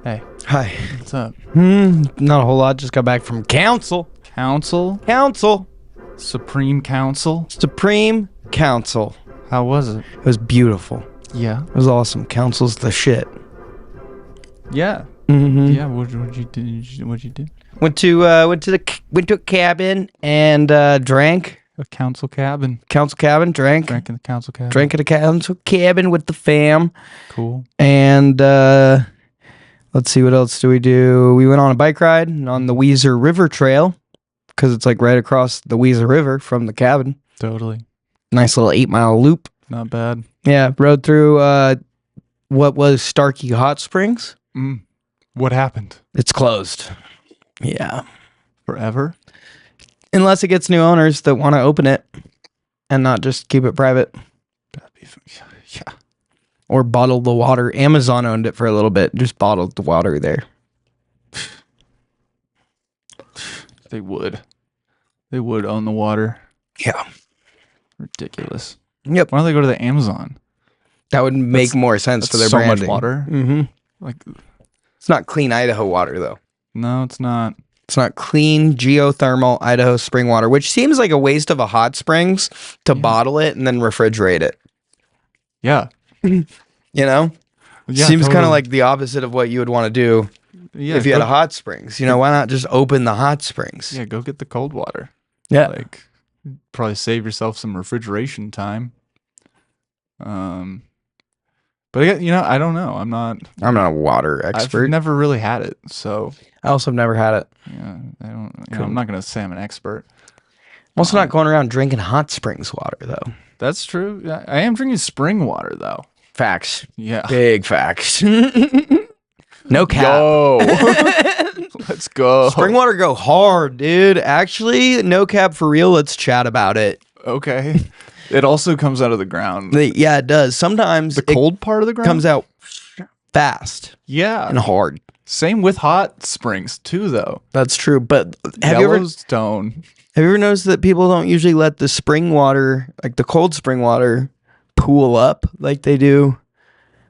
Hey, Hi. what's up? Not a whole lot. Just got back from council. Council? Supreme Council. How was it? It was beautiful. Yeah. It was awesome. Council's the shit. Yeah. Mm-hmm. Yeah. What'd you do? Went to a cabin and drank. A council cabin. Council cabin. Drank. Drank in the council cabin. Drank at a council cabin with the fam. Cool. And let's see, what else do? We went on a bike ride on the Weezer River Trail because it's like right across the Weezer River from the cabin. Totally. Nice little 8-mile loop. Not bad. Yeah, rode through what was Starkey Hot Springs. What happened? It's closed. Yeah. Forever? Unless it gets new owners that want to open it and not just keep it private. That'd be yeah. Or bottle the water. Amazon owned it for a little bit. Just bottled the water there. They would. They would own the water. Yeah. Ridiculous. Yep. Why don't they go to the Amazon? That would make more sense for their so branding. much water. Mm-hmm. Like, It's not clean Idaho water, though. no, it's not. It's not clean geothermal Idaho spring water, which seems like a waste of a hot springs to bottle it and then refrigerate it. Yeah. You know? Yeah, Seems kind totally. of like the opposite of what you would want to do if you had a hot springs. You know, why not just open the hot springs? Yeah, go get the cold water. Yeah. Like, probably save yourself some refrigeration time. But I don't know. I'm not a water expert. I've never really had it, so I also have never had it. yeah, I don't. I'm not gonna say I'm an expert. I'm also not going around drinking hot springs water, though. That's true. Yeah, I am drinking spring water though. Facts. Yeah. Big facts. No cap. Yo. Let's go. Spring water go hard, dude. Actually, no cap for real. Let's chat about it. Okay. It also comes out of the ground. Yeah, it does. Sometimes The cold part of the ground comes out fast Yeah. and hard. Same with hot springs too, though. That's true. But have you Yellowstone. ever noticed that people don't usually let the spring water, like the cold spring water, pool up like they do?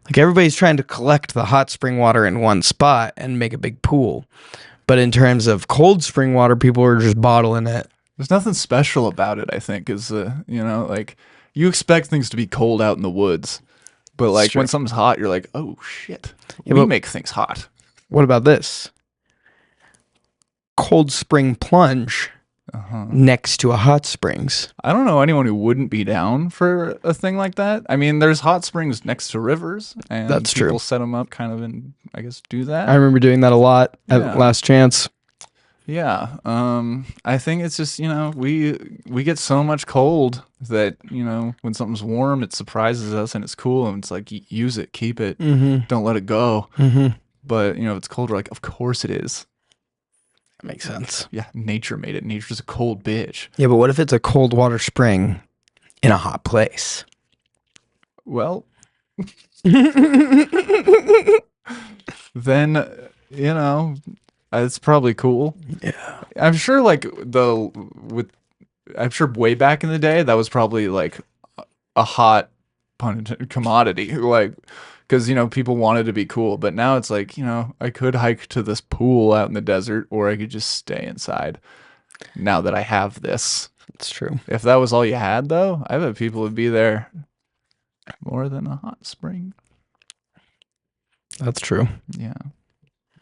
Like everybody's trying to collect the hot spring water in one spot and make a big pool. But in terms of cold spring water, people are just bottling it. There's nothing special about it, I think, is, like you expect things to be cold out in the woods. But like true. when something's hot, you're like, oh shit. Yeah, We but- make things hot. What about this? Cold spring plunge Uh-huh. next to a hot springs. I don't know anyone who wouldn't be down for a thing like that. I mean, there's hot springs next to rivers, and That's true. people set them up kind of and I guess do that. I remember doing that a lot Yeah. at Last Chance. Yeah. I think it's just, we get so much cold that, when something's warm, it surprises us and it's cool and it's like use it, keep it, don't let it go. But, if it's cold, we're like, of course it is. That makes sense. Yeah, nature made it. Nature's a cold bitch. Yeah, but what if it's a cold water spring in a hot place? Well, then, it's probably cool. Yeah. I'm sure I'm sure way back in the day, that was probably like a hot commodity. Like, because, people wanted to be cool. But now it's like, I could hike to this pool out in the desert or I could just stay inside now that I have this. That's true. If that was all you had, though, I bet people would be there more than a hot spring. That's true. Yeah,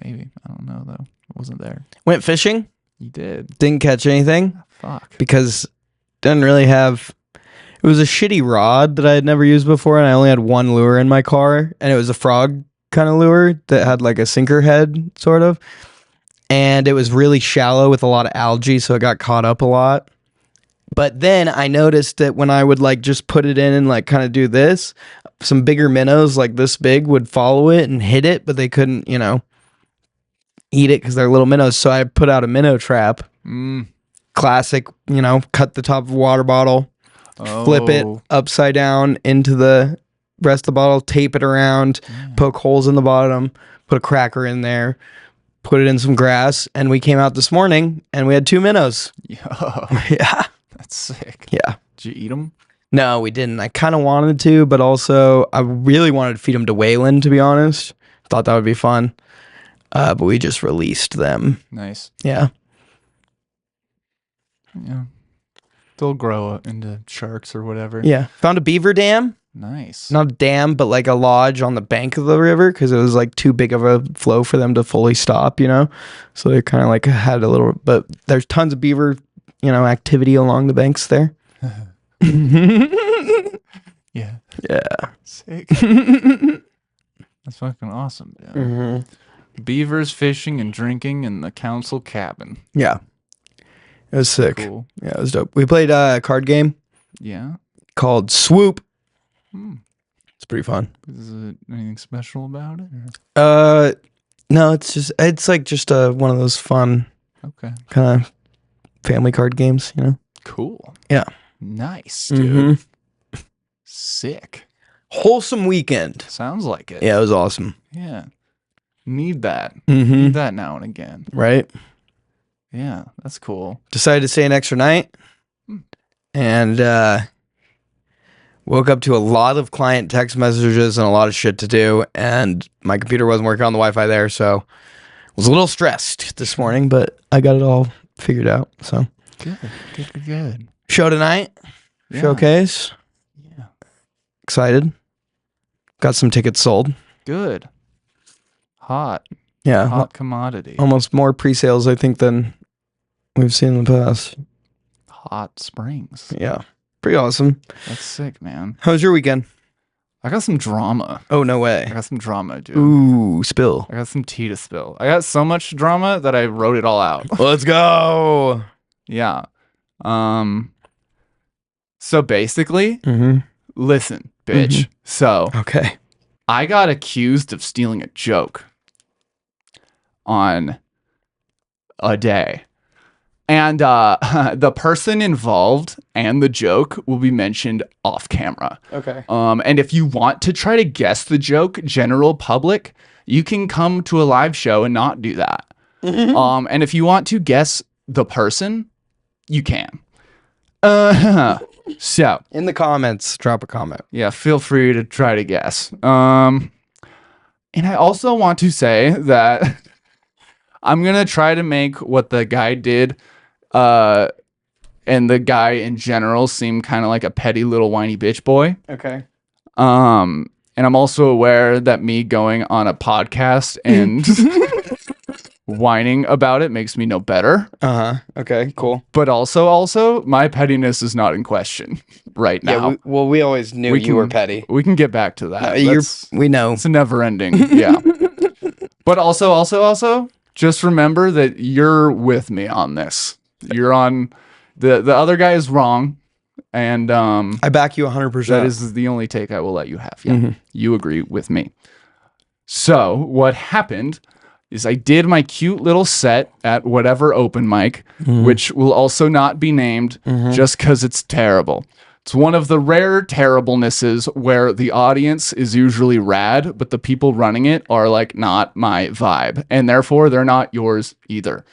maybe. I don't know, though. I wasn't there. Went fishing. You did. Didn't catch anything Fuck. because didn't really have... It was a shitty rod that I had never used before, and I only had one lure in my car, and it was a frog kind of lure that had like a sinker head, sort of. And it was really shallow with a lot of algae, so it got caught up a lot. But then I noticed that when I would like just put it in and like kind of do this, some bigger minnows like this big would follow it and hit it, but they couldn't, eat it because they're little minnows. So I put out a minnow trap. Classic, cut the top of a water bottle. Flip it upside down into the rest of the bottle, tape it around, poke holes in the bottom, put a cracker in there, put it in some grass, and we came out this morning and we had 2 minnows. Yo, Yeah. that's sick. Yeah. Did you eat them? No, we didn't. I kind of wanted to, but also I really wanted to feed them to Wayland, to be honest. Thought that would be fun. But we just released them. Nice. Yeah. Yeah. They'll grow into sharks or whatever. Yeah. Found a beaver dam. Nice. Not a dam, but like a lodge on the bank of the river because it was like too big of a flow for them to fully stop, you know? So they kind of like had a little, but there's tons of beaver, activity along the banks there. Yeah. Yeah. Sick. That's fucking awesome, dude. Mm-hmm. Beavers fishing and drinking in the council cabin. Yeah. It was sick. Cool. Yeah, it was dope. We played a card game Yeah. called Swoop. Hmm. It's pretty fun. Is it anything special about it? Or? No, it's like just one of those fun Okay. kind of family card games, Cool. Yeah. Nice, dude. Mhm. Sick. Wholesome weekend. Sounds like it. Yeah, it was awesome. Yeah. Need that. Mm-hmm. Need that now and again. Right? Yeah, that's cool. Decided to stay an extra night and woke up to a lot of client text messages and a lot of shit to do, and my computer wasn't working on the Wi-Fi there, so was a little stressed this morning, but I got it all figured out. So Good. show tonight, Yeah. showcase. Yeah. Excited. Got some tickets sold. Good. Hot Yeah, commodity. almost more pre-sales I think than we've seen in the past. Hot springs. Yeah, pretty awesome. That's sick, man. How was your weekend? I got some drama. Oh, no I way. got some drama, dude. Ooh, spill. I got some tea to spill. I got so much drama that I wrote it all out. Let's go. Yeah. So basically, Mm-hmm. listen, bitch. So Okay. I got accused of stealing a joke on a day. And the person involved and the joke will be mentioned off camera. Okay. And if you want to try to guess the joke, general public, you can come to a live show and not do that. And if you want to guess the person, you can. So In the comments, drop a comment. yeah, feel free to try to guess. And I also want to say that I'm gonna try to make what the guy did, and the guy in general seem kind of like a petty little whiny bitch boy. Okay. And I'm also aware that me going on a podcast and whining about it makes me no better. Okay, cool. But also, my pettiness is not in question right now. Yeah, we always knew you were petty. We can get back to that. We know. It's a never ending. Yeah. But also, just remember that you're with me on this. You're on the other guy is wrong. And I back you 100%. that is the only take I will let you have. Yeah. You agree with me. So what happened is I did my cute little set at whatever open mic, which will also not be named just because it's terrible. It's one of the rare terriblenesses where the audience is usually rad, but the people running it are like not my vibe, and therefore they're not yours either.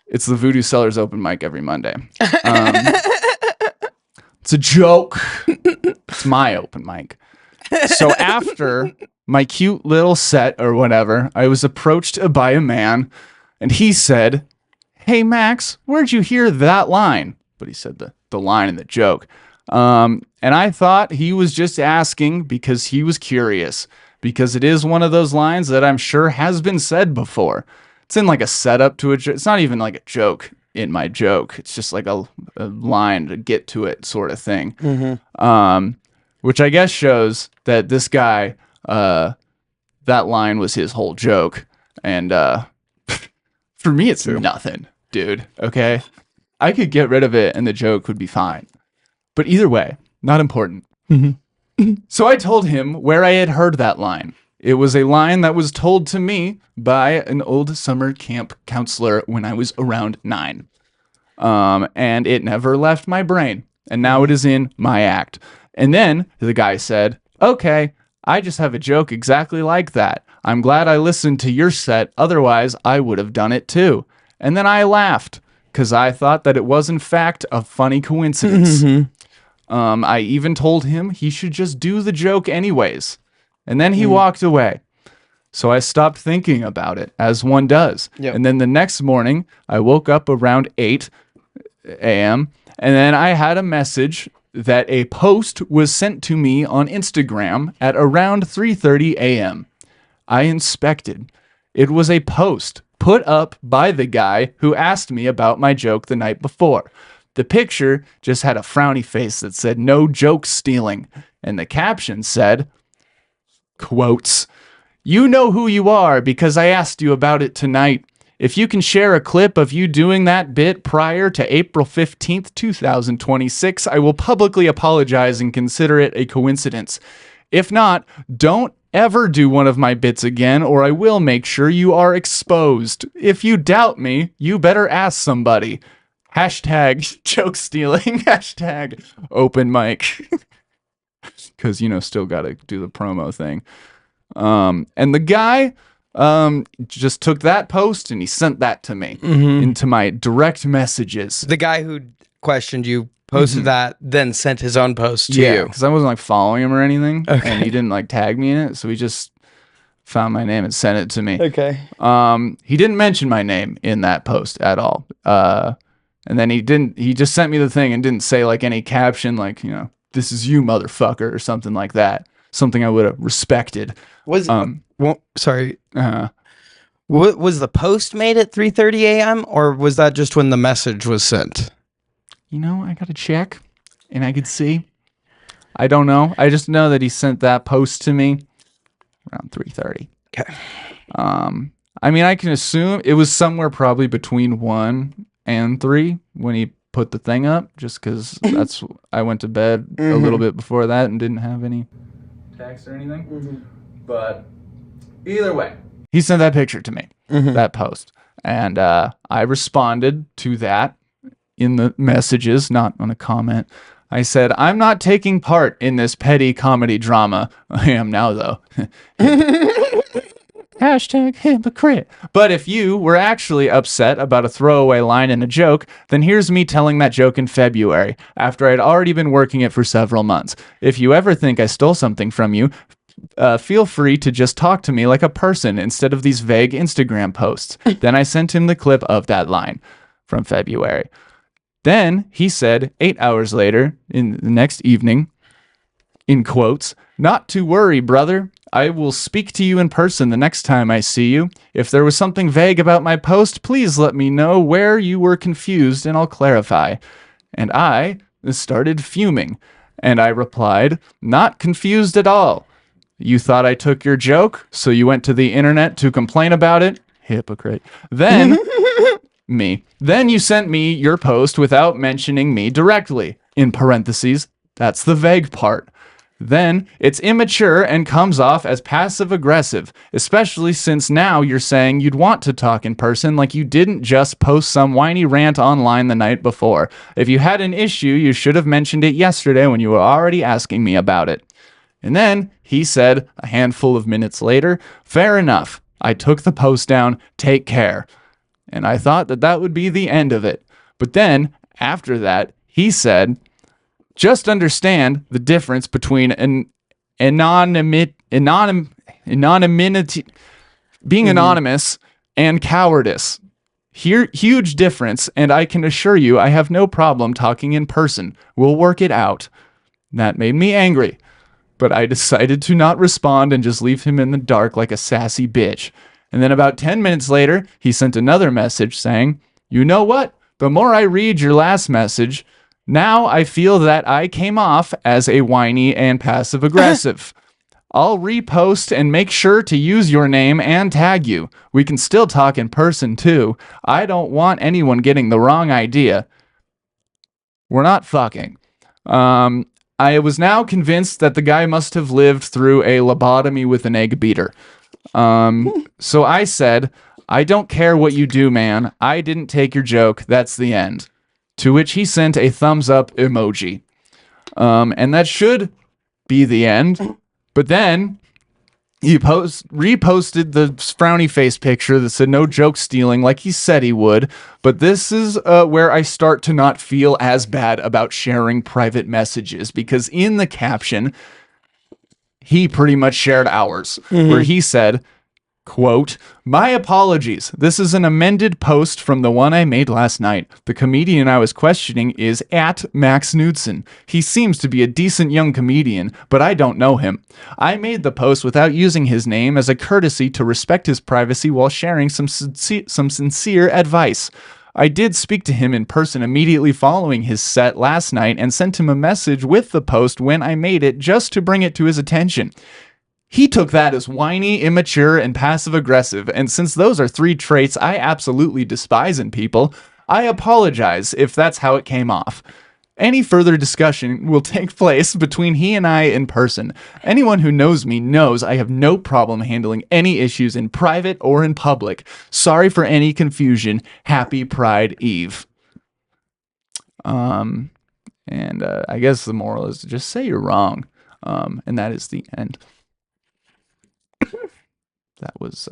It's the Voodoo Cellars open mic every Monday. It's a joke. It's my open mic. So after my cute little set or whatever, I was approached by a man, and he said, "Hey Max, where'd you hear that line?" But he said the line in the joke. And I thought he was just asking because he was curious, because it is one of those lines that I'm sure has been said before. It's in like a setup to a joke. It's not even like a joke in my joke. It's just like a line to get to it sort of thing. Which I guess shows that this guy, that line was his whole joke. And for me, it's nothing, dude. Okay? I could get rid of it and the joke would be fine. But either way, not important. So I told him where I had heard that line. It was a line that was told to me by an old summer camp counselor when I was around 9. And it never left my brain. And now it is in my act. And then the guy said, "Okay, I just have a joke exactly like that. I'm glad I listened to your set. Otherwise, I would have done it too." And then I laughed because I thought that it was in fact a funny coincidence. I even told him he should just do the joke anyways. And then he walked away. So I stopped thinking about it, as one does. Yep. And then the next morning, I woke up around 8 a.m. and then I had a message that a post was sent to me on Instagram at around 3:30 a.m. I inspected. It was a post put up by the guy who asked me about my joke the night before. The picture just had a frowny face that said, "No joke stealing." And the caption said, quotes, "You know who you are because I asked you about it tonight. If you can share a clip of you doing that bit prior to April 15th, 2026, I will publicly apologize and consider it a coincidence. If not, don't ever do one of my bits again, or I will make sure you are exposed. If you doubt me, you better ask somebody. Hashtag joke stealing. Hashtag open mic." Because, still got to do the promo thing. And the guy just took that post and he sent that to me into my direct messages. The guy who questioned you posted that, then sent his own post to you. Because I wasn't like following him or anything. Okay. And he didn't like tag me in it. So he just found my name and sent it to me. Okay. He didn't mention my name in that post at all. And then he just sent me the thing and didn't say like any caption like, "This is you, motherfucker," or something like that. Something I would have respected. Sorry. Was the post made at 3:30 a.m. or was that just when the message was sent? I gotta check, and I could see. I don't know. I just know that he sent that post to me around 3:30. Okay. I can assume it was somewhere probably between 1 and 3 when he put the thing up, just because I went to bed a little bit before that and didn't have any text or anything. But either way, he sent that picture to me, that post, and I responded to that in the messages, not on a comment. I said, "I'm not taking part in this petty comedy drama." I am now, though. Hashtag hypocrite. But if you were actually upset about a throwaway line in a joke, then here's me telling that joke in February, after I'd already been working it for several months. If you ever think I stole something from you, feel free to just talk to me like a person instead of these vague Instagram posts. Then I sent him the clip of that line from February. Then he said 8 hours later, in the next evening, in quotes, "Not to worry, brother. I will speak to you in person the next time I see you. If there was something vague about my post, please let me know where you were confused and I'll clarify." And I started fuming. And I replied, "Not confused at all. You thought I took your joke, so you went to the internet to complain about it? Hypocrite. Then you sent me your post without mentioning me directly. In parentheses, that's the vague part. Then it's immature and comes off as passive aggressive, especially since now you're saying you'd want to talk in person like you didn't just post some whiny rant online the night before. If you had an issue, you should have mentioned it yesterday when you were already asking me about it." And then he said a handful of minutes later, "Fair enough. I took the post down. Take care." And I thought that would be the end of it. But then after that, he said, "Just understand the difference between anonymity, being anonymous, and cowardice. Huge difference, and I can assure you I have no problem talking in person. We'll work it out." That made me angry, but I decided to not respond and just leave him in the dark like a sassy bitch. And then about 10 minutes later, he sent another message saying, "You know what? The more I read your last message, now I feel that I came off as a whiny and passive aggressive. I'll repost and make sure to use your name and tag you. We can still talk in person too. I don't want anyone getting the wrong idea. We're not fucking." I was now convinced that the guy must have lived through a lobotomy with an egg beater. So I said, "I don't care what you do, man. I didn't take your joke. That's the end." To which he sent a thumbs up emoji. And that should be the end. But then He reposted the frowny face picture that said no joke stealing like he said he would. But this is where I start to not feel as bad about sharing private messages, because in the caption, he pretty much shared ours, where he said, quote, "My apologies. This is an amended post from the one I made last night. The comedian I was questioning is at Max Knudsen. He seems to be a decent young comedian, but I don't know him. I made the post without using his name as a courtesy to respect his privacy while sharing some sincere advice. I did speak to him in person immediately following his set last night and sent him a message with the post when I made it just to bring it to his attention. He took that as whiny, immature, and passive-aggressive, and since those are 3 traits I absolutely despise in people, I apologize if that's how it came off. Any further discussion will take place between he and I in person. Anyone who knows me knows I have no problem handling any issues in private or in public. Sorry for any confusion. Happy Pride Eve." And I guess the moral is to just say you're wrong. And that is the end. That was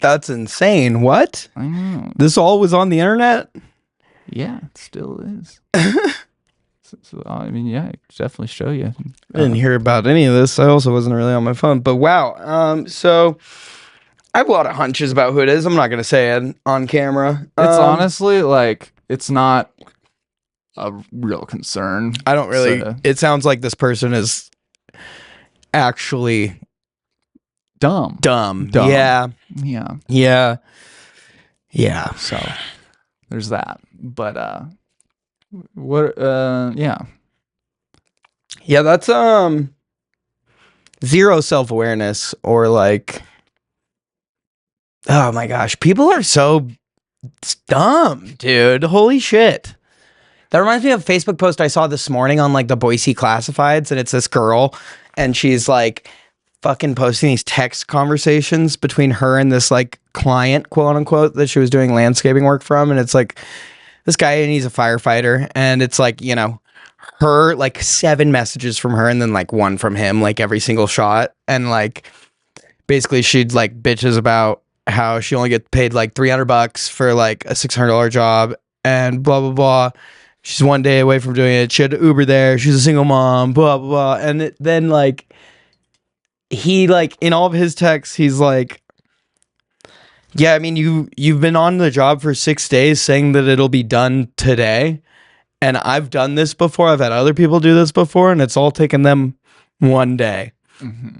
That's insane. What? I know. This all was on the internet? Yeah, it still is. So, I mean, yeah, I could definitely show you. I didn't hear about any of this. I also wasn't really on my phone. But wow. So I have a lot of hunches about who it is. I'm not gonna say it on camera. It's honestly like it's not a real concern. I don't really. So, It sounds like this person is actually dumb. dumb. Dumb. Yeah. Yeah. Yeah. Yeah. So there's that. But what yeah. Yeah, that's zero self-awareness, or like, oh my gosh, people are so dumb, dude. Holy shit. That reminds me of a Facebook post I saw this morning on like the Boise Classifieds, and it's this girl and she's like fucking posting these text conversations between her and this like client, quote unquote, that she was doing landscaping work from. And it's like this guy, and he's a firefighter, and it's like, you know, her like 7 messages from her and then like 1 from him, like every single shot. And like basically she'd like bitches about how she only gets paid like $300 for like a $600 job and blah blah blah. She's 1 day away from doing it. She had to Uber there. She's a single mom, blah blah blah. And then like he like in all of his texts, he's like, yeah, I mean, you've been on the job for 6 days saying that it'll be done today. And I've done this before. I've had other people do this before, and it's all taken them 1 day. Mm-hmm.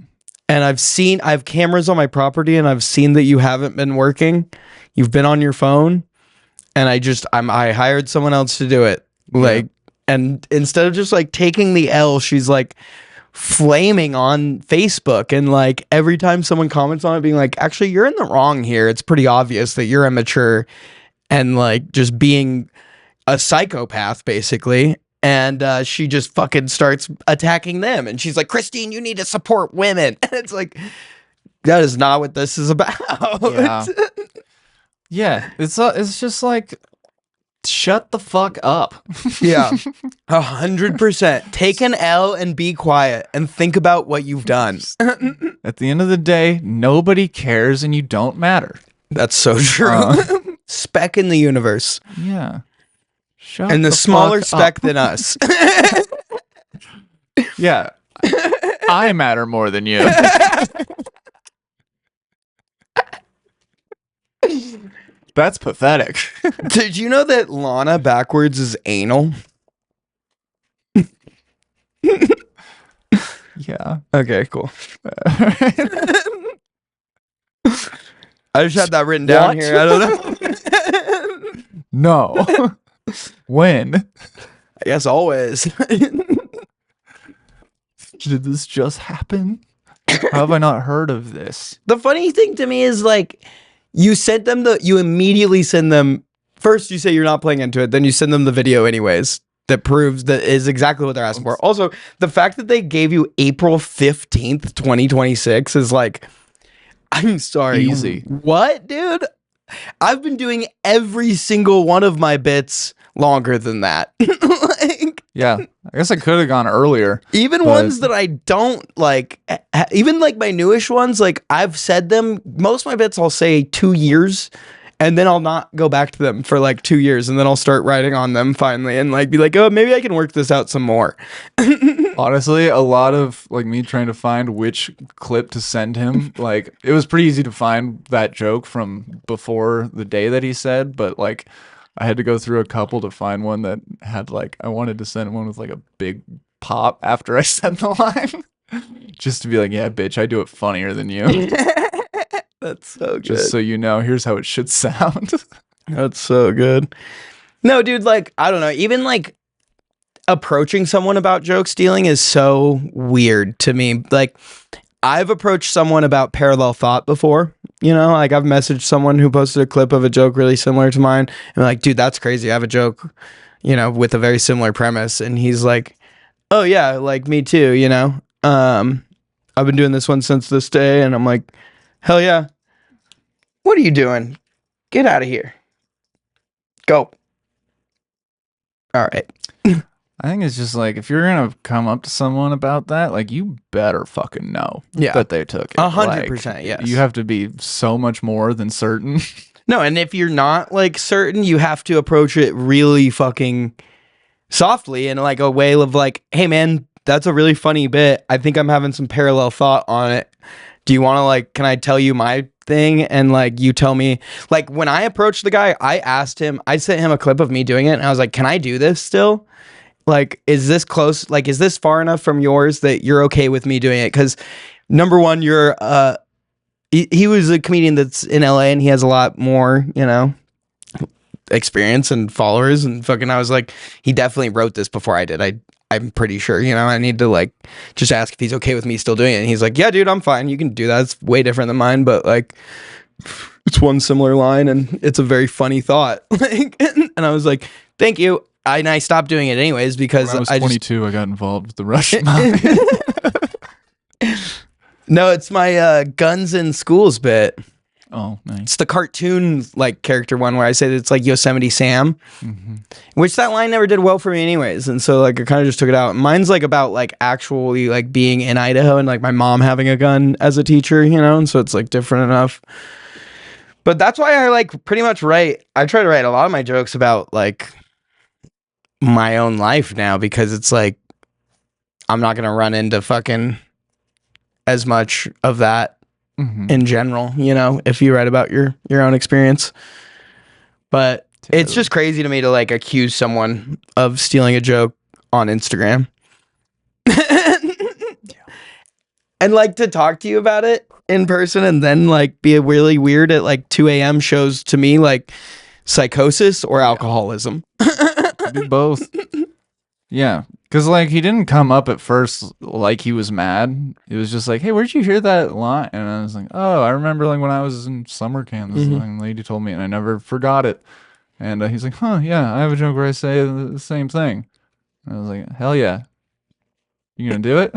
And I have cameras on my property, and I've seen that you haven't been working. You've been on your phone, and I hired someone else to do it. Like, and instead of just like taking the L, she's like flaming on Facebook, and like every time someone comments on it, being like, actually, you're in the wrong here. It's pretty obvious that you're immature and like just being a psychopath, basically. And she just fucking starts attacking them, and she's like, Christine, you need to support women. And it's like, that is not what this is about. Yeah. Yeah, it's just like, shut the fuck up. Yeah, 100%. Take an L and be quiet and think about what you've done. At the end of the day, nobody cares and you don't matter. That's so true. Speck in the universe. Yeah. Shut And the smaller fuck speck up. than us. Yeah. I matter more than you. That's pathetic. Did you know that Lana backwards is anal? Yeah. Okay, cool. I just had that written down What? here. I don't know. No. When? I guess always. Did this just happen? How have I not heard of this? The funny thing to me is like, you immediately send them, first you say you're not playing into it, then you send them the video anyways. That proves that is exactly what they're asking for. Also, the fact that they gave you April 15th, 2026 is like, I'm sorry. Easy. What, dude? I've been doing every single one of my bits longer than that. Like, Yeah, I guess I could have gone earlier. even But- ones that I don't like, even like my newish ones, like I've said them, most of my bits I'll say 2 years and then I'll not go back to them for like 2 years and then I'll start writing on them finally and like be like, oh, maybe I can work this out some more. Honestly, a lot of like me trying to find which clip to send him, like it was pretty easy to find that joke from before the day that he said, but like I had to go through a couple to find one that had like I wanted to send one with like a big pop after I said the line. Just to be like, yeah, bitch, I do it funnier than you. That's so good. Just so you know, here's how it should sound. That's so good. No, dude, like, I don't know. Even like approaching someone about joke stealing is so weird to me. Like, I've approached someone about parallel thought before. You know, like I've messaged someone who posted a clip of a joke really similar to mine. And I'm like, dude, that's crazy. I have a joke, you know, with a very similar premise. And he's like, oh, yeah, like me too, you know. I've been doing this one since this day. And I'm like, hell yeah. What are you doing? Get out of here. Go. All right. I think it's just like if you're gonna come up to someone about that, like you better fucking know Yeah. that they took it. 100%, Like, yes. You have to be so much more than certain. No, and if you're not like certain, you have to approach it really fucking softly in like a way of like, hey man, that's a really funny bit. I think I'm having some parallel thought on it. Do you want to like, can I tell you my thing? And like, you tell me, like when I approached the guy, I asked him, I sent him a clip of me doing it. And I was like, can I do this still? Like, is this close? Like, is this far enough from yours that you're okay with me doing it? Because number one, you're, he was a comedian that's in LA and he has a lot more, you know, experience and followers and fucking, I was like, he definitely wrote this before I did. I'm pretty sure, you know, I need to like just ask if he's okay with me still doing it. And he's like, yeah, dude, I'm fine. You can do that. It's way different than mine, but like it's one similar line and it's a very funny thought. Like, and I was like, thank you. And I stopped doing it anyways because When I was I 22, I got involved with the Russian mafia. No, it's my guns in schools bit. Oh, nice. It's the cartoon like character one where I say that it's like Yosemite Sam, which that line never did well for me anyways. And so like I kind of just took it out. Mine's like about like actually like being in Idaho and like my mom having a gun as a teacher, you know? And so it's like different enough. But that's why I like pretty much I try to write a lot of my jokes about like my own life now because it's like I'm not going to run into fucking as much of that in general, you know, if you write about your own experience. But it's just crazy to me to like accuse someone of stealing a joke on Instagram. And like to talk to you about it in person and then like be really weird at like 2 a.m. shows to me like psychosis or alcoholism. Do both. Yeah, because like he didn't come up at first like he was mad. It was just like, hey, where'd you hear that line? And I was like, oh, I remember like when I was in summer camp, this lady told me, and I never forgot it. And he's like, huh, yeah, I have a joke where I say the same thing. And I was like, hell yeah, you gonna do it?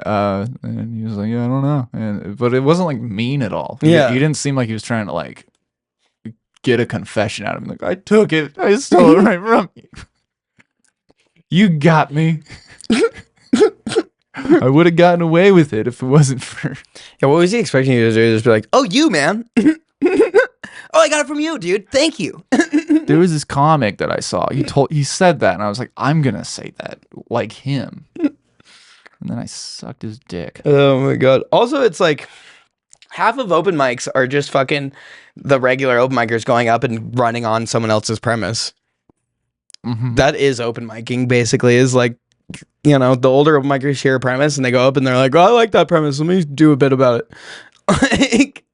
And he was like, yeah, I don't know. But it wasn't like mean at all. He didn't seem like he was trying to like get a confession out of him. Like, I took it, I stole it right from you. You got me. I would have gotten away with it if it wasn't for. Yeah, what was he expecting you to do? Just be like, oh, you, man. Oh, I got it from you, dude. Thank you. There was this comic that I saw. He said that, and I was like, I'm gonna say that like him. And then I sucked his dick. Oh my god. Also, it's like half of open mics are just fucking the regular open micers going up and running on someone else's premise. That is open micing, basically, is like, you know, the older open micers hear a premise and they go up and they're like, oh, I like that premise. Let me do a bit about it. Like,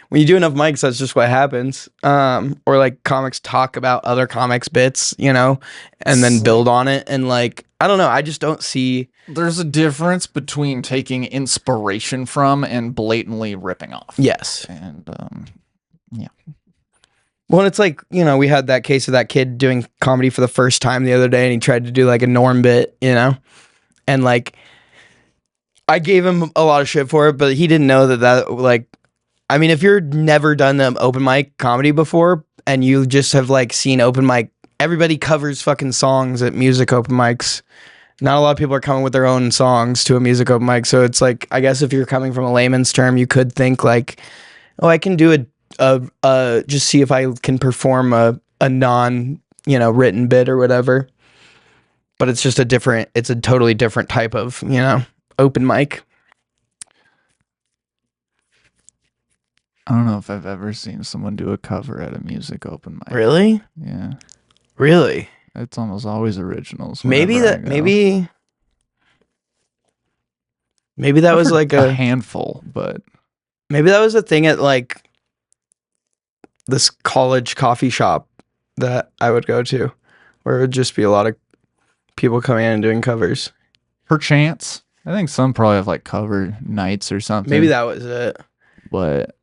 when you do enough mics, that's just what happens. Or like comics talk about other comics bits, you know, and then build on it. And like, I don't know. I just don't see. There's a difference between taking inspiration from and blatantly ripping off. Yes. And yeah. Well, it's like, you know, we had that case of that kid doing comedy for the first time the other day and he tried to do like a Norm bit, you know? And like, I gave him a lot of shit for it, but he didn't know that like, I mean, if you're never done the open mic comedy before and you just have like seen open mic. Everybody covers fucking songs at music open mics. Not a lot of people are coming with their own songs to a music open mic. So it's like, I guess if you're coming from a layman's term, you could think like, oh, I can do just see if I can perform a non, written bit or whatever. But it's just it's a totally different type of, open mic. I don't know if I've ever seen someone do a cover at a music open mic. Really? Yeah. Really? It's almost always originals. Maybe whenever I that, go. maybe that I've was heard like a handful, but maybe that was a thing at like this college coffee shop that I would go to, where it would just be a lot of people coming in and doing covers. perchance. I think some probably have like cover nights or something. Maybe that was it. But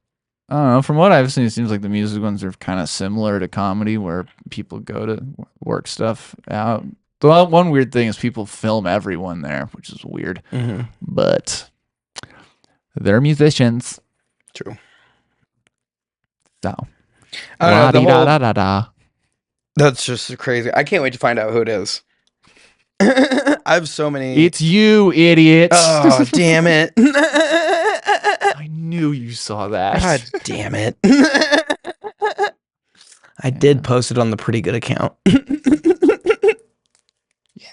I don't know. From what I've seen, it seems like the music ones are kind of similar to comedy, where people go to work stuff out. The one weird thing is people film everyone there, which is weird. Mm-hmm. But they're musicians. True. So. I don't know, Da. that's just crazy. I can't wait to find out who it is. I have so many. It's you, idiots. Oh, damn it. I knew you saw that. God damn it. I did post it on the Pretty Good account. Yeah.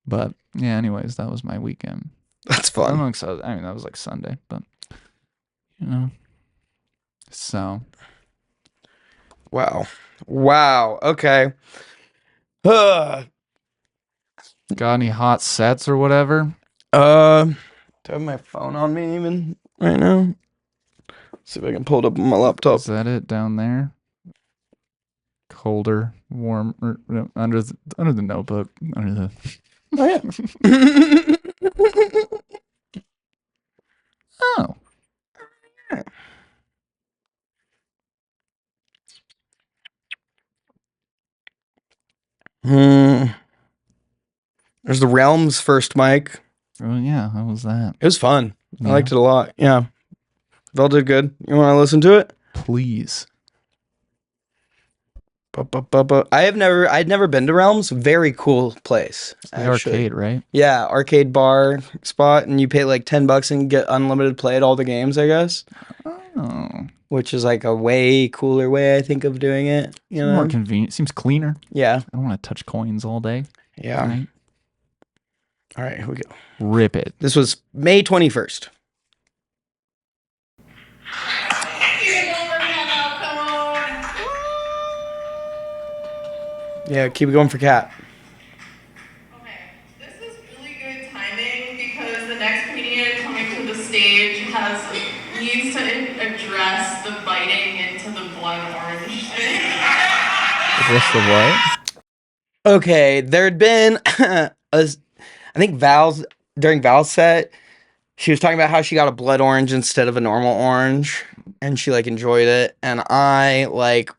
But yeah, anyways, that was my weekend. That's fun. I'm excited. I mean, that was like Sunday, but So. Wow. Okay. Got any hot sets or whatever? Do I have my phone on me even right now? Let's see if I can pull it up on my laptop. Is that it down there? Colder, warmer, under the notebook, under the. Oh yeah. Oh. There's the Realms first mic. Oh yeah, how was that? It was fun. Yeah. I liked it a lot. Yeah. Vel did good. You want to listen to it? Please. I'd never been to Realms. Very cool place. The arcade, right? Yeah, arcade bar spot, and you pay like $10 and get unlimited play at all the games, I guess. Oh. Which is like a way cooler way, I think, of doing it. You know? More convenient. Seems cleaner. Yeah. I don't want to touch coins all day. Yeah. Right? All right, here we go. Rip it. This was May 21st. Yeah, keep it going for Kat. Okay, this is really good timing because the next comedian coming to the stage needs to address the biting into the blood orange thing. Address the what? Okay, there had been, I think during Val's set, she was talking about how she got a blood orange instead of a normal orange, and she like enjoyed it. And I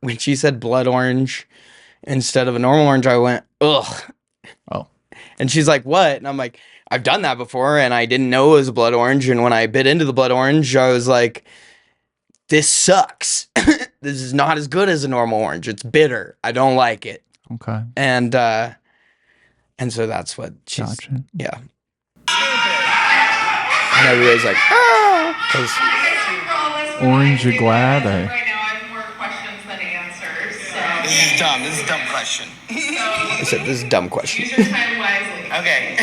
when she said blood orange instead of a normal orange, I went, ugh. Oh. And she's like, what? And I'm like, I've done that before, and I didn't know it was a blood orange. And when I bit into the blood orange, I was like, this sucks. This is not as good as a normal orange. It's bitter. I don't like it. Okay. And so that's what she's, Gotcha. yeah. And everybody's like, ah! Orange, you glad? Right now I have more questions than answers, so. This is dumb. This is a dumb question. I said, this is a dumb question. Use your time wisely. Okay.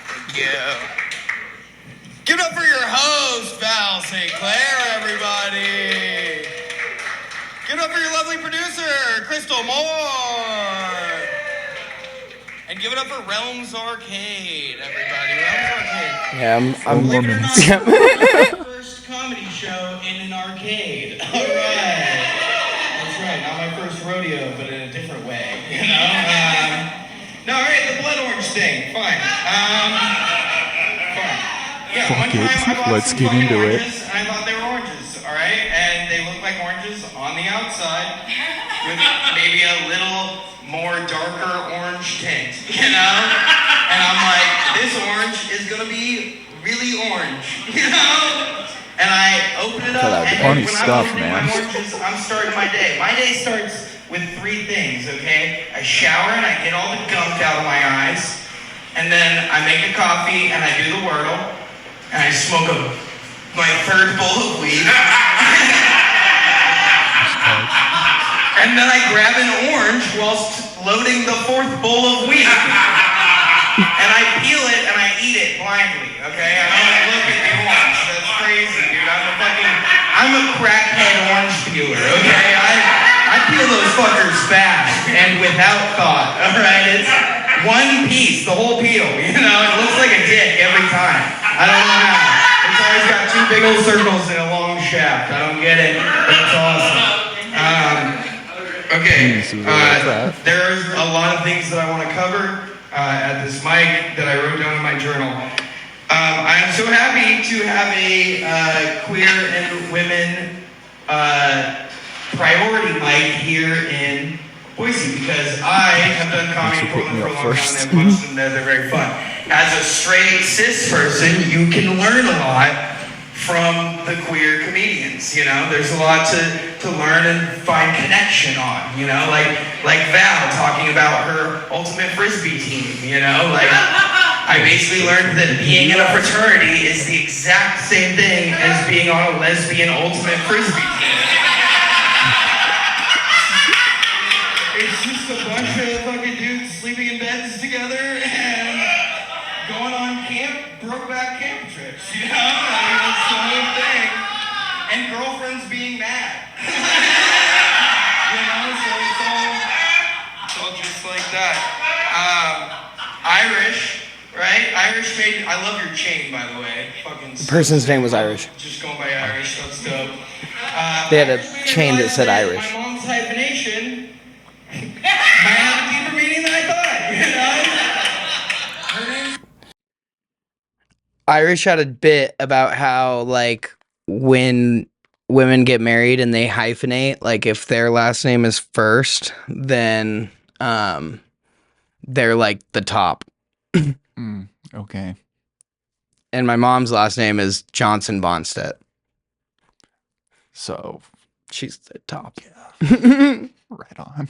Thank you. Give it up for your host, Val St. Clair, everybody. Give it up for your lovely producer, Crystal Moore. And give it up for Realms Arcade, everybody. Realms Arcade. Yeah, I'm Believe it or not, my first comedy show in an arcade. All right. That's right. Not my first rodeo, but in a different way. You know? No, all right, the blood orange thing. Fine. Fine. Yeah, Fuck one time it. I bought Let's some get fucking into it. oranges, and I thought they were oranges, all right? And they look like oranges on the outside with maybe a little more darker orange tint, you know? And I'm like, this orange is gonna be really completely orange, you know? And I open it up, and funny when stuff, I'm opening man. my oranges, I'm starting my day. My day starts with 3 things, okay? I shower and I get all the gunk out of my eyes, and then I make a coffee and I do the Wordle, and I smoke my 3rd bowl of weed. And then I grab an orange whilst loading the 4th bowl of weed. And I peel it and I eat it blindly, okay? I don't look at the orange. That's crazy, dude. I'm a crackhead orange peeler, okay? I peel those fuckers fast and without thought, alright? It's 1 piece, the whole peel, you know? It looks like a dick every time. I don't know how. It's always got 2 big old circles and a long shaft. I don't get it, but it's awesome. Okay, there's a lot of things that I want to cover at this mic that I wrote down in my journal. I'm so happy to have a queer and women priority mic here in Boise because I have done comedy in Portland for a long time and watched them there. They're very fun. As a straight cis person, you can learn a lot from the queer comedians, you know? There's a lot to learn and find connection on, you know? Like Val talking about her ultimate frisbee team, you know? Like, I basically learned that being in a fraternity is the exact same thing as being on a lesbian ultimate frisbee team. It's just a bunch of fucking dudes sleeping in beds together and going on Brokeback camp trips, you know? I mean, that's the whole thing. And girlfriends being mad. You know, so it's all just like that. Irish, right? I love your chain, by the way. The person's name was Irish. Just going by Irish, that's dope. They had a chain that said Irish. My mom's hyphenation might have a deeper meaning than I thought, you know? Her name. Irish had a bit about how, like, when women get married and they hyphenate, like, if their last name is first, then they're, like, the top. Okay. And my mom's last name is Johnson Bonstedt. So, she's the top. Yeah. Right on.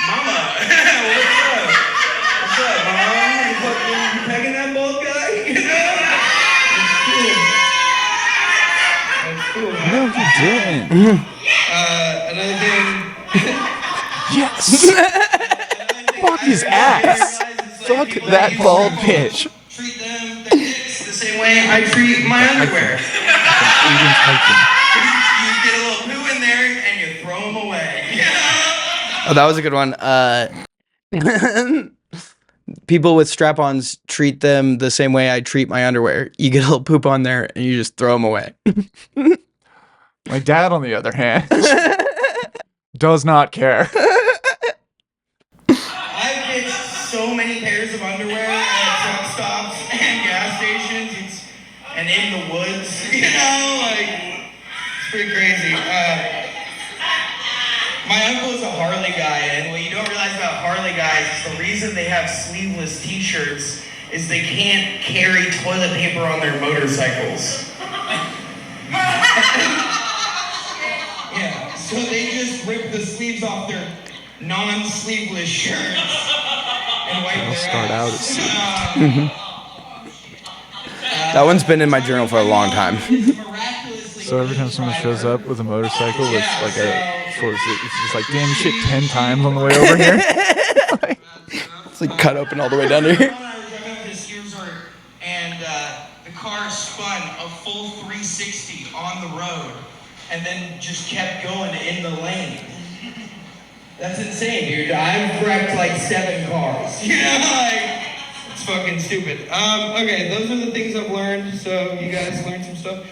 Mama, what's up? What's up, Mom? You fucking pegging that bald guy? You know? That's cool. That's cool. What are you doing? Another thing. Yes. Fuck his ass. Fuck that bald bitch. Treat them, their dicks, the same way I treat my underwear. You get a little poo in there and you throw them away. Oh, that was a good one. People with strap-ons treat them the same way I treat my underwear. You get a little poop on there and you just throw them away. My dad, on the other hand, does not care. I've ditched so many pairs of underwear at truck stops and gas stations and in the woods, you know, like, it's pretty crazy. My uncle is a Harley guy, and what you don't realize about Harley guys is the reason they have sleeveless t-shirts is they can't carry toilet paper on their motorcycles. Yeah, so they just rip the sleeves off their non-sleeveless shirts and wipe their Start out ass. as That one's been in my journal for a long time. So every time someone shows up with a motorcycle with like a short, it's just like, damn, you shit 10 times on the way over here. It's like cut open all the way down here. And the car spun a full 360 on the road and then just kept going in the lane. That's insane, dude. I've wrecked like 7 cars. You know, like, it's fucking stupid. Okay, those are the things I've learned, so you guys learned some stuff.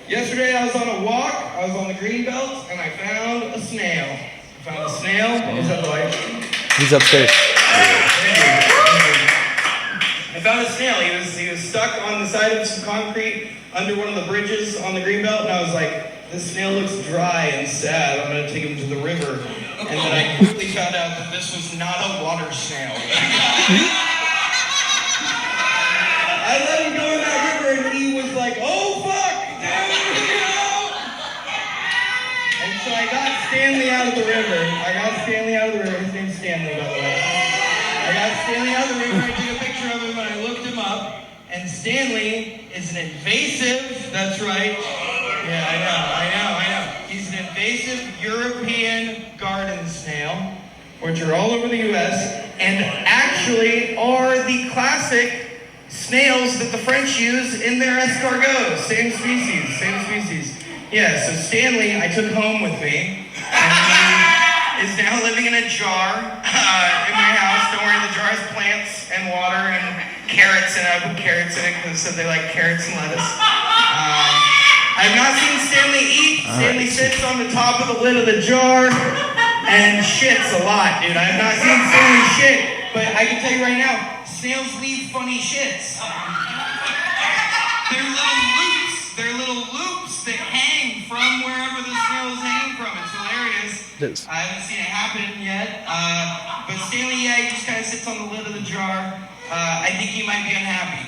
Yesterday I was on a walk, I was on the green belt, and I found a snail. Is that the light? He's upstairs. I found a snail. He was stuck on the side of some concrete under one of the bridges on the green belt, and I was like, this snail looks dry and sad. I'm gonna take him to the river. And then I quickly found out that this was not a water snail. I let him go in that river and he was like, oh fuck, dude, you know? And so I got Stanley out of the river. His name's Stanley, by the way. I got Stanley out of the river, I took a picture of him and I looked him up. And Stanley is an invasive, that's right. Yeah, I know. He's an invasive European garden snail, which are all over the US, and actually are the classic snails that the French use in their escargots. Same species. Yeah, so Stanley I took home with me, and he is now living in a jar in my house. Don't worry, the jar has plants and water and carrots in it. I put carrots in it because they like carrots and lettuce. I've not seen Stanley eat. Stanley sits on the top of the lid of the jar and shits a lot, dude. I have not seen Stanley shit, but I can tell you right now, snails leave funny shits. They're little loops that hang from wherever the snail is hanging from. It's hilarious. I haven't seen it happen yet. But Stanley, yeah, he just kind of sits on the lid of the jar. I think he might be unhappy.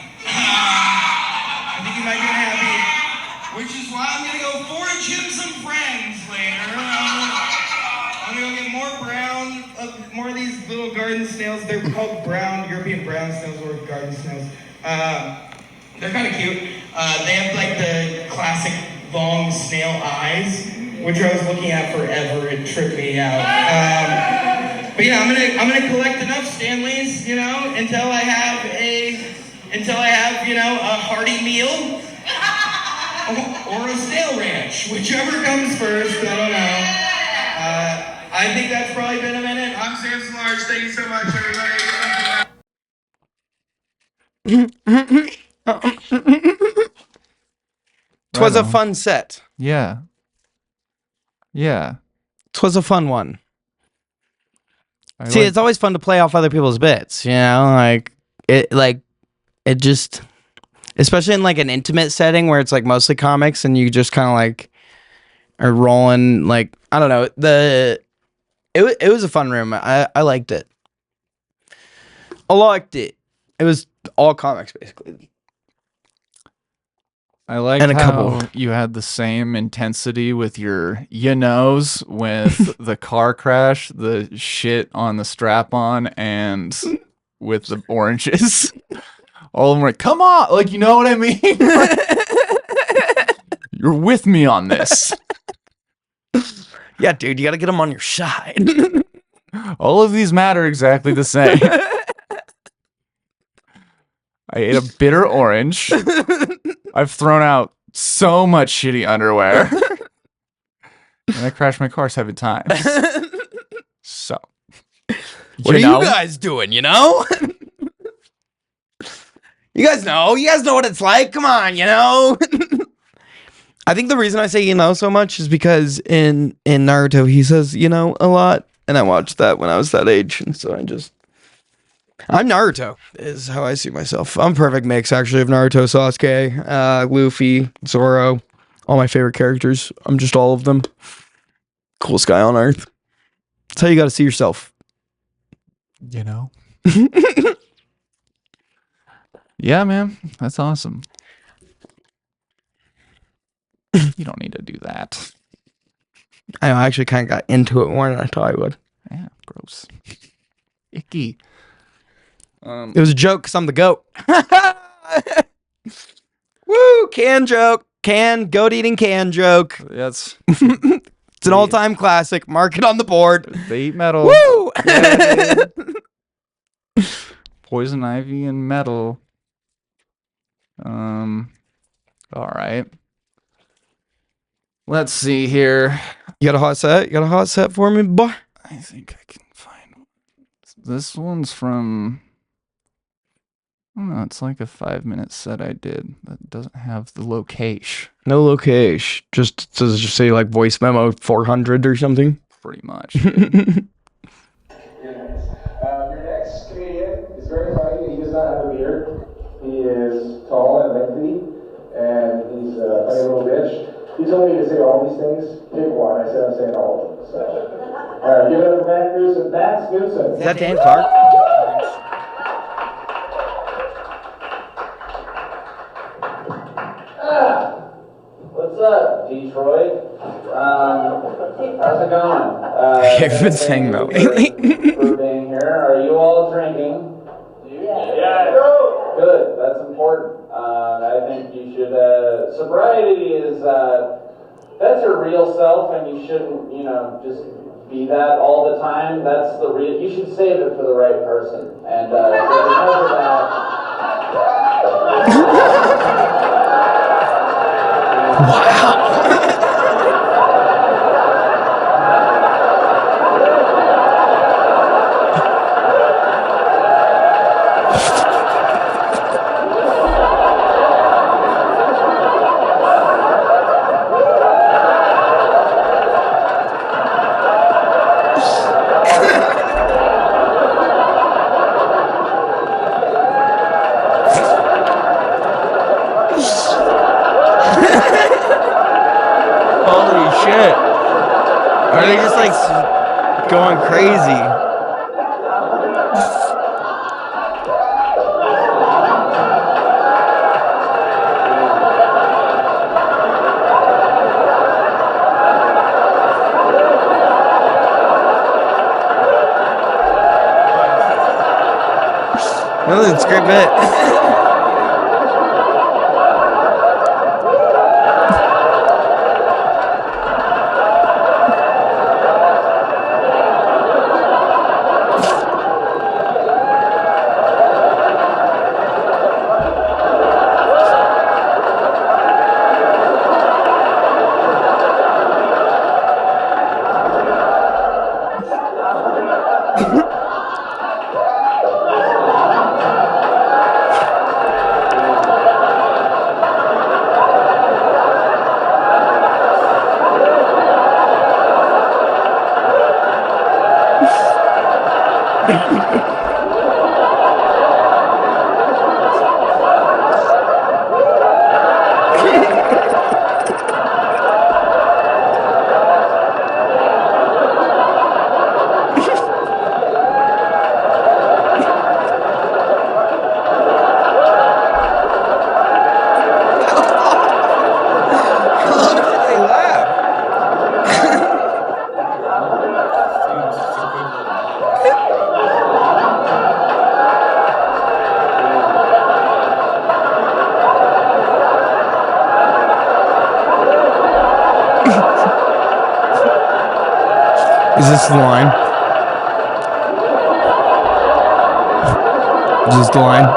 Which is why I'm gonna go forage him some friends later. I'm gonna go get more of these little garden snails. They're called European brown snails or garden snails. They're kind of cute. They have like the classic long snail eyes, which I was looking at forever. It tripped me out. But yeah, I'm gonna collect enough Stanleys, you know, until I have you know, a hearty meal or a snail ranch, whichever comes first. I don't know. I think that's probably been a minute. I'm Samson Large. Thank you so much, everybody. Twas a fun set. Yeah. 'Twas a fun one. I See, it's always fun to play off other people's bits, you know, it just, especially in like an intimate setting where it's like mostly comics and you just kind of like are rolling, like, I don't know, it was a fun room. I liked it. It was all comics basically. I like and a how couple. you had the same intensity with your knows with the car crash, the shit on the strap on, and with the oranges. All of them were like, come on, like, you know what I mean? You're with me on this. Yeah, dude, you gotta get them on your side. All of these matter exactly the same. I ate a bitter orange. I've thrown out so much shitty underwear. And I crashed my car 7 times. So. What are you guys doing, you know? You guys know what it's like. Come on, you know? I think the reason I say you know so much is because in Naruto he says you know a lot, and I watched that when I was that age, and so I'm Naruto is how I see myself. I'm a perfect mix actually of Naruto, Sasuke, Luffy, Zoro, all my favorite characters. I'm just all of them. Coolest guy on earth. That's how you got to see yourself. You know? Yeah, man. That's awesome. You don't need to do that. I actually kind of got into it more than I thought I would. Yeah, gross. Icky. It was a joke because I'm the goat. Woo! Can joke. Goat eating can joke. That's It's an all-time classic. Mark it on the board. they eat metal. Woo! Yeah, poison ivy and metal. All right. Let's see here. You got a hot set? You got a hot set for me, boy? I think I can find one. This one's from, I don't know, it's like a 5-minute set I did that doesn't have the location. No location. Just does it just say like voice memo 400 or something? Pretty much. Your next comedian is very funny. He does not have a beard. He is tall and lengthy, and he's a funny little bitch. You told me to say all these things. Pick one. I said I'm saying all of them. So, all right, give it up for Matt Gibson. Matt Gibson. Is that Dan Clark? What's up, Detroit? How's it going? I've been saying that lately. For being here. Are you all drinking? Yeah. Good. That's important. I think you should. Sobriety is that's your real self, and you shouldn't, just be that all the time. That's the real. You should save it for the right person, and so because of that. Holy shit. Are they just like going crazy? No, it's a great bit. Is this the line? Is this the line?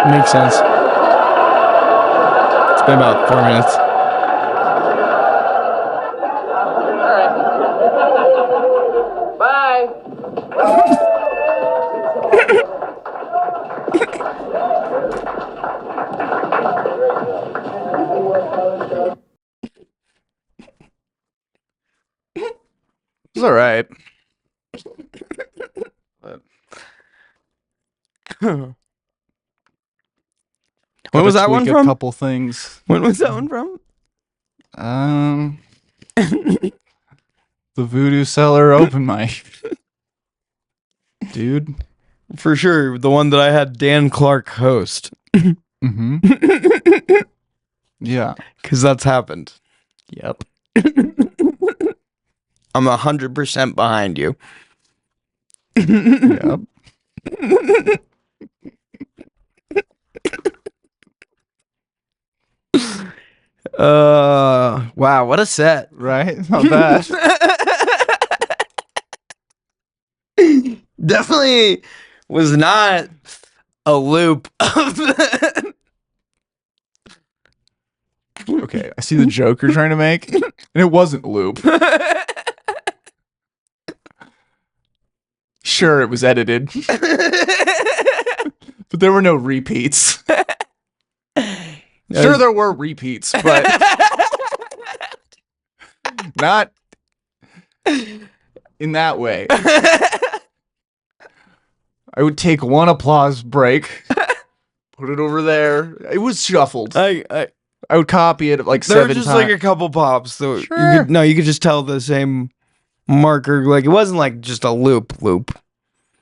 Makes sense. It's been about 4 minutes. It's all right. When was that one Tweak from? A couple things. When was that one from? The Voodoo Cellar open mic. Dude. For sure, the one that I had Dan Clark host. Mm-hmm. Yeah. Because that's happened. Yep. I'm 100% behind you. Yep. Wow, what a set. Right? Not bad. Definitely was not a loop of Okay, I see the joke you're trying to make, and it wasn't loop. Sure, it was edited, but there were no repeats. Sure, there were repeats, but Not in that way. I would take one applause break, put it over there. It was shuffled. I would copy it like There were 7 just times. like a couple pops. So Sure. you could just tell the same marker. Like it wasn't like just a loop.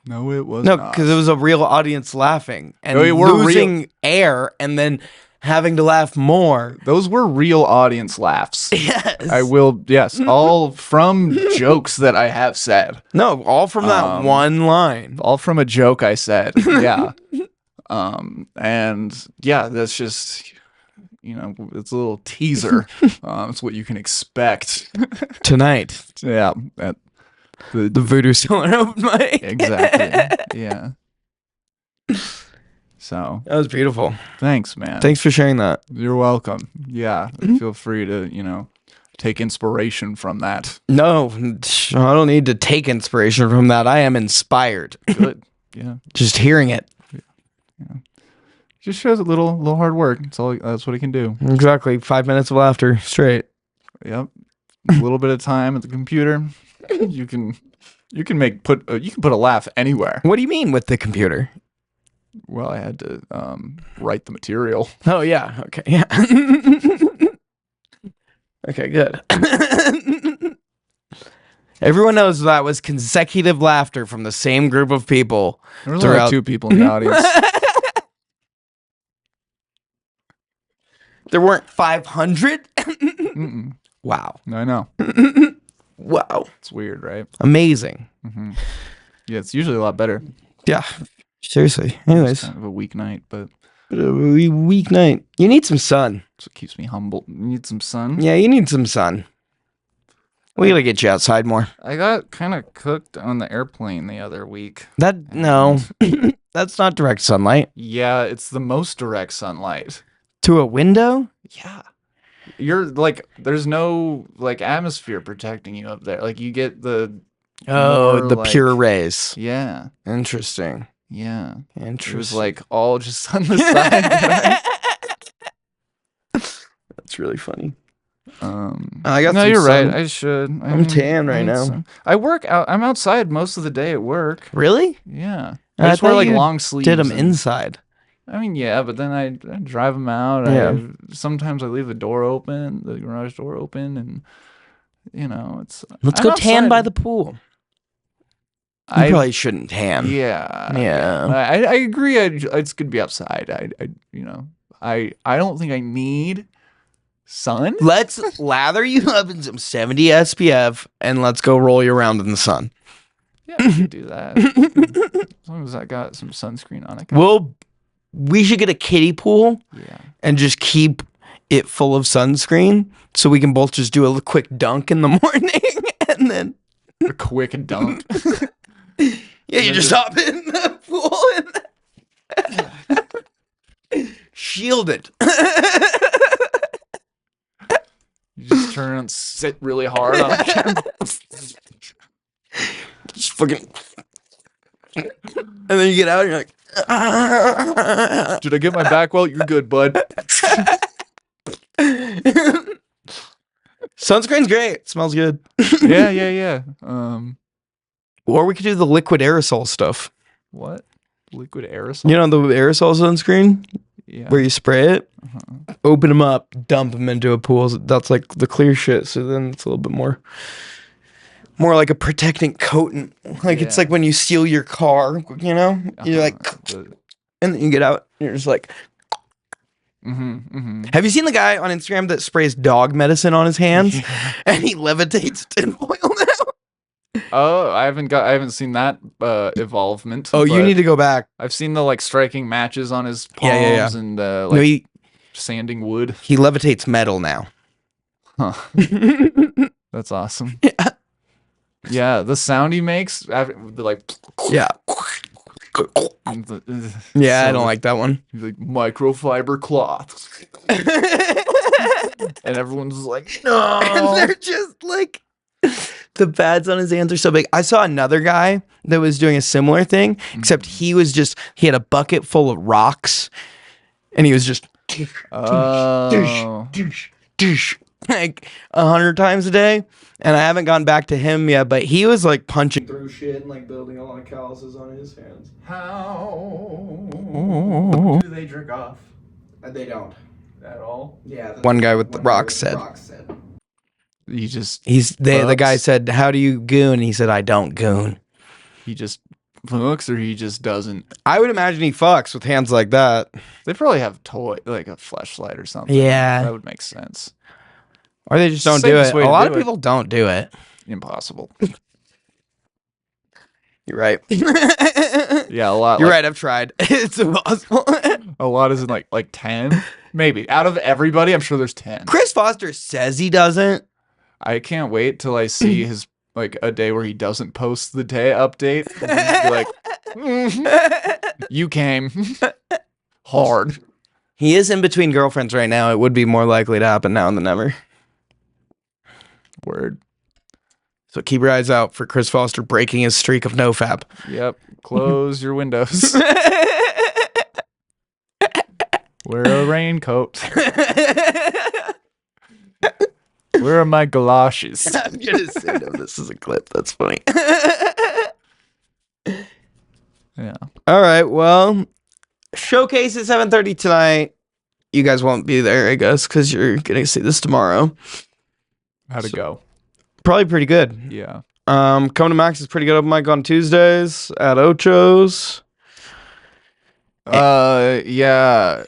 No, it was No, not. because it was a real audience laughing and No, it were losing air and then having to laugh more. Those were real audience laughs. Yes. I will, yes, all from jokes that I have said. No, all from that one line. All from a joke I said. Yeah. And yeah, that's just, it's a little teaser. It's what you can expect. Tonight, Yeah. At the Voodoo Cellar opened mic. exactly. Yeah. So That was beautiful. thanks, man. Thanks for sharing that. You're welcome. Yeah. Feel free to, take inspiration from that. No, I don't need to take inspiration from that. I am inspired. Good. Yeah. Just hearing it. Just shows a little hard work. That's what it can do. Exactly. 5 minutes of laughter straight. Yep. A little bit of time at the computer. You can put a laugh anywhere. What do you mean with the computer? Well, I had to write the material. Oh, yeah. Okay. Yeah. Okay, good. Everyone knows that was consecutive laughter from the same group of people. There was only 2 people in the audience. There weren't 500? Mm-mm. Wow. I know. Wow. It's weird, right? Amazing. Mm-hmm. Yeah, it's usually a lot better. Yeah. Seriously. It's Anyways. kind of a weeknight, but A weeknight. You need some sun. it's what keeps me humble. You need some sun. Yeah, you need some sun. We gotta get you outside more. I got kind of cooked on the airplane the other week. No. That's not direct sunlight. Yeah, it's the most direct sunlight. To a window? Yeah. You're like, there's no like atmosphere protecting you up there. Like you get the Oh, more, the like- pure rays. Yeah. Interesting. Yeah. Interesting. It was like all just on the side. That's really funny. I got no, some you're sun. right. I should. I'm tan right need now. some- I work out. I'm outside most of the day at work. Really? Yeah. I I just wear thought like you long sleeves. Did them and- inside. I mean, yeah, but then I drive them out. Yeah. Sometimes I leave the door open, the garage door open, and it's. Let's I'm go tan by outside. the pool. You I probably shouldn't tan. Yeah. Yeah. I agree. It's good to be outside. I don't think I need sun. Let's lather you up in some 70 SPF and let's go roll you around in the sun. Yeah, I could do that. As long as I got some sunscreen on, I can. We should get a kiddie pool Yeah. and just keep it full of sunscreen so we can both just do a quick dunk in the morning and then A quick dunk. yeah, you just hop in the pool and shielded. You just turn and sit really hard on it. Just fucking and then you get out and you're like Did I get my back well? You're good, bud. sunscreen's great. Smells good. Yeah. Or we could do the liquid aerosol stuff. What? Liquid aerosol? You know the aerosol sunscreen Yeah. where you spray it, open them up, dump them into a pool. That's like the clear shit. So then it's a little bit more like a protecting coat, and like it's Yeah. like when you steal your car. You're like, and then you get out, and you're just like. Have you seen the guy on Instagram that sprays dog medicine on his hands, and he levitates tinfoil now? Oh, I haven't seen that evolvement. Oh, you but need to go back. I've seen the like striking matches on his palms Yeah. and No, like sanding wood. he levitates metal now. Huh. That's awesome. Yeah, the sound he makes after like Yeah. Yeah, I don't like that one. He's like microfiber cloth, and everyone's like, no. And they're just like the pads on his hands are so big. I saw another guy that was doing a similar thing, except he had a bucket full of rocks, and he was just Oh, douche, like 100 times a day, and I haven't gone back to him yet. But he was like punching through shit and like building a lot of calluses on his hands. How do they jerk off They don't at all? Yeah, one guy with the rock said. He just The guy fucks? said, "How do you goon?" And he said, "I don't goon." He just fucks, or he just doesn't. I would imagine he fucks with hands like that. They probably have like a fleshlight or something. Yeah. That would make sense. Or they just don't do Safest it. way A to lot do of it. people don't do it. Impossible. You're right. Yeah, a lot. You're like, right. I've tried. It's impossible. A lot isn't like 10, maybe out of everybody. I'm sure there's 10. Chris Foster says he doesn't. I can't wait till I see his like a day where he doesn't post the day update. And be like, you came hard. He is in between girlfriends right now. It would be more likely to happen now than never. Word. So keep your eyes out for Chris Foster breaking his streak of nofap. Yep. Close your windows. Wear a raincoat. Where are my galoshes? I'm gonna say no. This is a clip. That's funny. Yeah. All right. Well, showcase at 7:30 tonight. You guys won't be there, I guess, because you're gonna see this tomorrow. How'd it go? Probably pretty good. Yeah. Come to Max is pretty good open mic on Tuesdays at Ocho's. Yeah.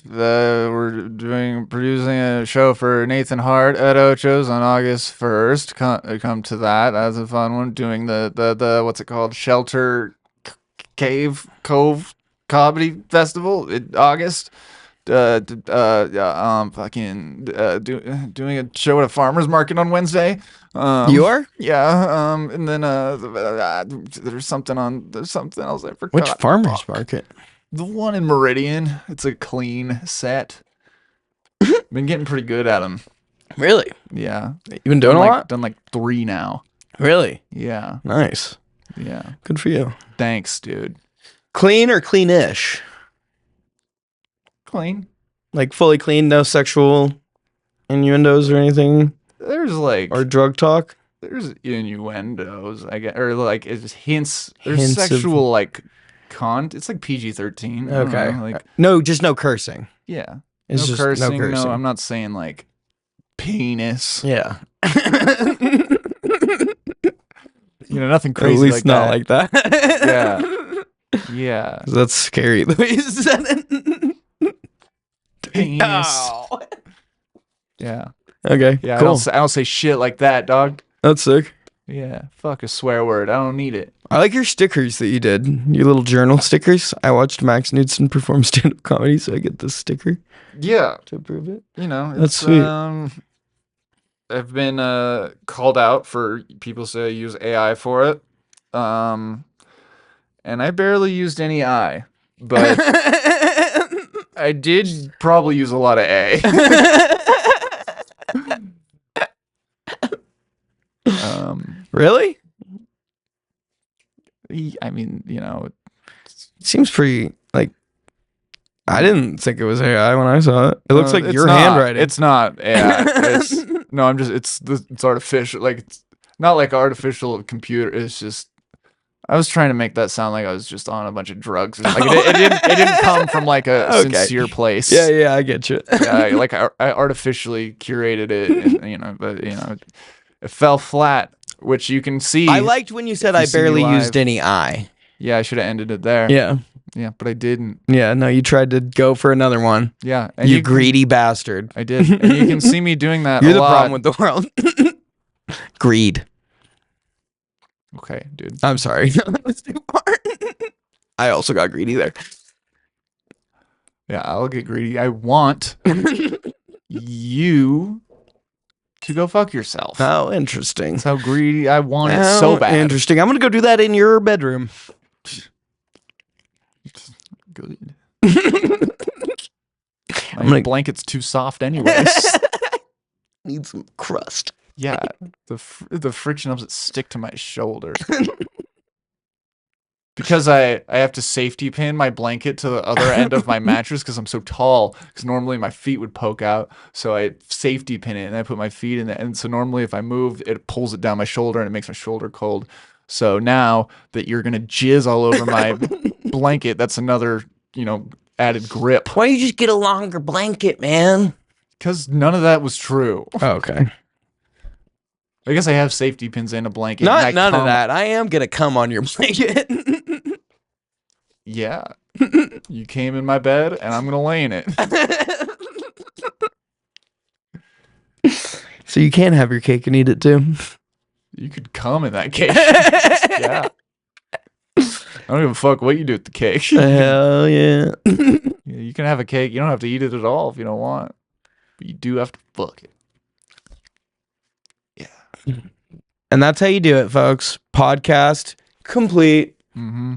We're producing a show for Nathan Hart at Ocho's on August 1st. Come to that. That's a fun one. Doing the what's it called? Shelter Cove Comedy Festival in August. Doing a show at a farmer's market on Wednesday. You are? Yeah. And then there's something else I forgot. Which farmer's market? The one in Meridian. It's a clean set. Been getting pretty good at them. Really? Yeah. You been doing a lot? Done like 3 now. Really? Yeah. Nice. Yeah. Good for you. Thanks, dude. Clean or cleanish? Clean. Like fully clean, no sexual innuendos or anything? There's like Or drug talk? there's innuendos, I guess, or like it's hints. There's Hints of- sexual like it's like PG-13. I don't Okay. know, like No, just no cursing. yeah. It's no just cursing. no cursing. No, I'm not saying like penis. Yeah. Nothing Or crazy. at least like not that. like that. Yeah. That's scary the way you said it. Penis. Ow. Yeah. Okay. Yeah. Cool. I don't say shit like that, dog. That's sick. Yeah. Fuck a swear word. I don't need it. I like your stickers that you did. Your little journal stickers. I watched Max Knudsen perform stand-up comedy, so I get this sticker Yeah. to prove it. It's, That's sweet. I've been called out for people say I use AI for it. And I barely used any I, but I did probably use a lot of A. Really? I mean, Seems pretty like. I didn't think it was AI when I saw it. It looks like it's your not. handwriting. It's not AI. It's artificial. Like it's not like artificial computer. It's just. I was trying to make that sound like I was just on a bunch of drugs. Like it didn't come from like a Okay. sincere place. Yeah, I get you. Yeah, like I artificially curated it, and, but it fell flat, which you can see. I liked when you said you I see me barely live. used any I. Yeah, I should have ended it there. Yeah, but I didn't. yeah. No, you tried to go for another one. Yeah, and You greedy bastard. I did, and you can see me doing that. You're a the lot. problem with the world. Greed. Okay, dude. I'm sorry. That was too far. I also got greedy there. Yeah, I'll get greedy. I want you to go fuck yourself. How interesting. That's how greedy I want it How so bad. Interesting. I'm gonna go do that in your bedroom. Good. I'm gonna blanket's too soft, anyways. need some crust. Yeah, the friction helps it stick to my shoulder. because I have to safety pin my blanket to the other end of my mattress because I'm so tall. Because normally my feet would poke out, so I safety pin it and I put my feet in it. And so normally if I move, it pulls it down my shoulder and it makes my shoulder cold. So now that you're gonna jizz all over my blanket, that's another added grip. Why don't you just get a longer blanket, man? Because none of that was true. Oh, okay. I guess I have safety pins and a blanket. None of that. I am gonna come on your blanket. Yeah. You came in my bed and I'm gonna lay in it. So you can have your cake and eat it too. You could come in that cake. Yeah. I don't give a fuck what you do with the cake. Hell yeah. Yeah, you can have a cake. You don't have to eat it at all if you don't want. But you do have to fuck it. Yeah. And that's how you do it, folks. Podcast complete. Mm-hmm.